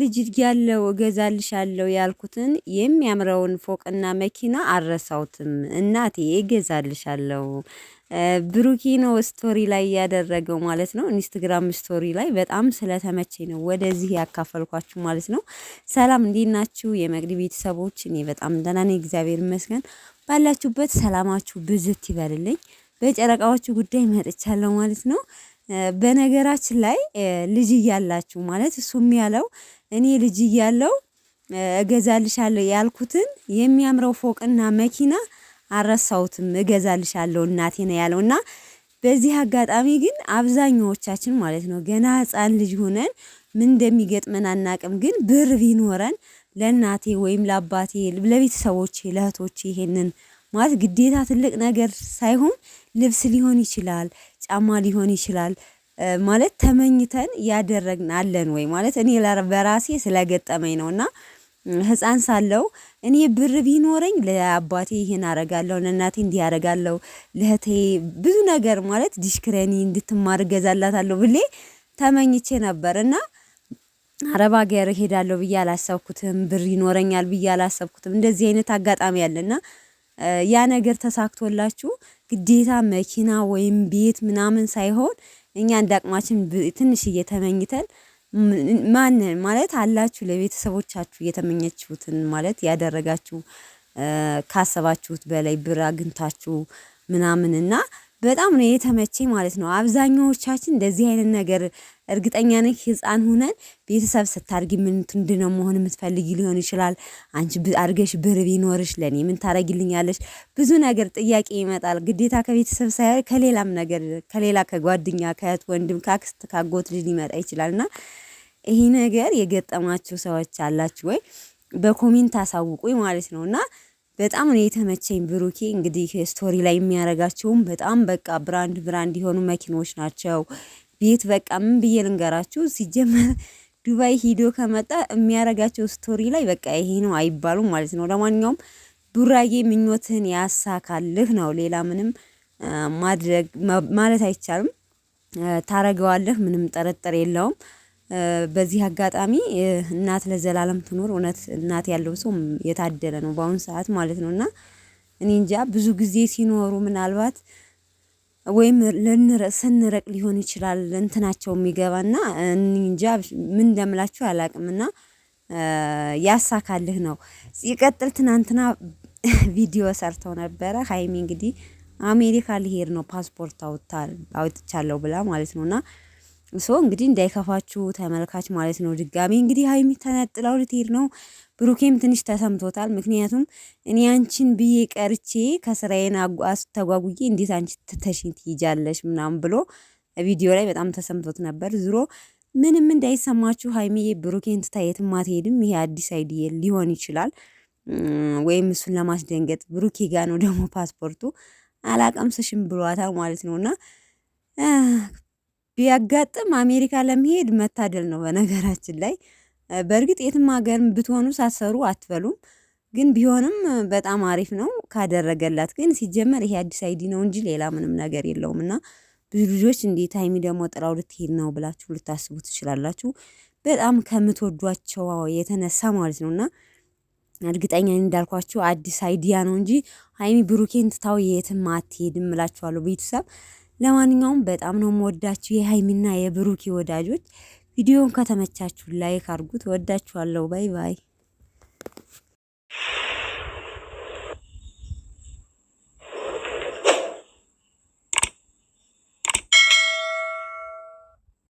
ልጅ ያለው እገዛልሻለሁ ያልኩትን የሚያምረውን ፎቅና መኪና አልረሳሁትም እናቴ እገዛልሻለሁ። ብሩኪ ነው ስቶሪ ላይ ያደረገው ማለት ነው። ኢንስታግራም ስቶሪ ላይ በጣም ስለተመቸኝ ነው ወደዚህ ያካፈልኳችሁ ማለት ነው። ሰላም እንዴት ናችሁ የመቅዲ ቤተሰቦች? እኔ በጣም ደህና ነኝ እግዚአብሔር ይመስገን። ባላችሁበት ሰላማችሁ ብዝት ይበልልኝ። በጨረቃዎቹ ጉዳይ መጥቻለሁ ማለት ነው። በነገራችን ላይ ልጅ እያላችሁ ማለት እሱም ያለው እኔ ልጅ እያለው እገዛልሻለሁ ያልኩትን የሚያምረው ፎቅና መኪና አልረሳሁትም እገዛልሻለሁ እናቴ ነው ያለውና በዚህ አጋጣሚ ግን አብዛኛዎቻችን ማለት ነው ገና ህፃን ልጅ ሆነን ምን እንደሚገጥመን አናቅም። ግን ብር ቢኖረን ለእናቴ ወይም ለአባቴ ለቤተሰቦቼ ለእህቶቼ ይሄንን ማለት ግዴታ ትልቅ ነገር ሳይሆን ልብስ ሊሆን ይችላል፣ ጫማ ሊሆን ይችላል ማለት ተመኝተን ያደረግን አለን ወይ ማለት እኔ በራሴ ስለገጠመኝ ነውና ህፃን ሳለው እኔ ብር ቢኖረኝ ለአባቴ ይሄን አረጋለሁ፣ ለእናቴ እንዲህ አረጋለሁ፣ ለእህቴ ብዙ ነገር ማለት ዲሽክረኒ እንድትማር ገዛላታለሁ ብሌ ተመኝቼ ነበርና አረብ ሀገር ሄዳለሁ ብዬ አላሰብኩትም። ብር ይኖረኛል ብዬ አላሰብኩትም። እንደዚህ አይነት አጋጣሚ አለና ያ ነገር ተሳክቶላችሁ ግዴታ መኪና ወይም ቤት ምናምን ሳይሆን እኛ እንዳቅማችን ትንሽ እየተመኝተን ማን ማለት አላችሁ ለቤተሰቦቻችሁ የተመኘችሁትን ማለት ያደረጋችሁ ካሰባችሁት በላይ ብር አግኝታችሁ ምናምንና በጣም ነው የተመቸኝ ማለት ነው። አብዛኛዎቻችን እንደዚህ አይነት ነገር እርግጠኛ ነኝ ህፃን ሆነን ቤተሰብ ስታርጊ ምንድነው መሆን የምትፈልጊ ሊሆን ይችላል። አንቺ አርገሽ ብር ቢኖርሽ ለኔ ምን ታረጊልኛለሽ? ብዙ ነገር ጥያቄ ይመጣል። ግዴታ ከቤተሰብ ሳይሆን ከሌላም ነገር ከሌላ ከጓደኛ ከእህት ወንድም ካክስት ካጎት ልጅ ሊመጣ ይችላልና ይሄ ነገር የገጠማችሁ ሰዎች አላችሁ ወይ? በኮሜንት አሳውቁኝ ማለት ነውና በጣም ነው የተመቸኝ። ብሩኬ እንግዲህ ስቶሪ ላይ የሚያረጋቸውም በጣም በቃ ብራንድ የሆኑ መኪኖች ናቸው። ቤት በቃ ምን ብዬ ልንገራችሁ። ሲጀመር ዱባይ ሂዶ ከመጣ የሚያረጋቸው ስቶሪ ላይ በቃ ይሄ ነው አይባሉም ማለት ነው። ለማንኛውም ቡራዬ ምኞትን ያሳካልህ ነው። ሌላ ምንም ማድረግ ማለት አይቻልም። ታረገዋለህ፣ ምንም ጥርጥር የለውም። በዚህ አጋጣሚ እናት ለዘላለም ትኖር። እውነት እናት ያለው ሰው የታደለ ነው በአሁን ሰዓት ማለት ነውና እኔ እንጃ ብዙ ጊዜ ሲኖሩ ምናልባት ወይም ስንረቅ ሊሆን ይችላል እንትናቸው የሚገባና እንጃ ምን እንደምላችሁ አላቅምና ያሳካልህ ነው። ሲቀጥል ትናንትና ቪዲዮ ሰርተው ነበረ። ሃይሚ እንግዲህ አሜሪካ ሊሄድ ነው ፓስፖርት አውጥቻለሁ ብላ ማለት ነውና እንግዲህ እንዳይከፋችሁ ተመልካች ማለት ነው። ድጋሚ እንግዲህ ሃይሚ ተነጥላው ልትሄድ ነው። ብሩኬም ትንሽ ተሰምቶታል። ምክንያቱም እኔ አንቺን ብዬ ቀርቼ ከስራዬን አስተጓጉዬ እንዴት አንቺ ትተሽኝ ትይጃለሽ ምናምን ብሎ ቪዲዮ ላይ በጣም ተሰምቶት ነበር። ዙሮ ምንም እንዳይሰማችሁ ሃይሚዬ ብሩኬን ትታ የትም አትሄድም። ይሄ አዲስ አይዲያ ሊሆን ይችላል ወይም እሱን ለማስደንገጥ ብሩኬ ጋር ነው ደግሞ ፓስፖርቱ አላቀምስሽም ብሏታል ማለት ነውና ቢያጋጥም አሜሪካ ለመሄድ መታደል ነው። በነገራችን ላይ በእርግጥ የትም ሀገር ብትሆኑ ሳትሰሩ አትበሉም። ግን ቢሆንም በጣም አሪፍ ነው ካደረገላት። ግን ሲጀመር ይሄ አዲስ አይዲ ነው እንጂ ሌላ ምንም ነገር የለውም። እና ብዙ ልጆች እንዴት ሃይሚ ደግሞ ጥላው ልትሄድ ነው ብላችሁ ልታስቡ ትችላላችሁ። በጣም ከምትወዷቸው የተነሳ ማለት ነውና እርግጠኛ እንዳልኳችሁ አዲስ አይዲያ ነው እንጂ ሃይሚ ብሩኬን ትታው የትም አትሄድም እላችኋለሁ ቤተሰብ። ለማንኛውም በጣም ነው የምወዳችሁ የሃይሚና የብሩኬ ወዳጆች። ቪዲዮውን ከተመቻችሁ ላይክ አድርጉት። ወዳችኋለሁ። ባይ ባይ።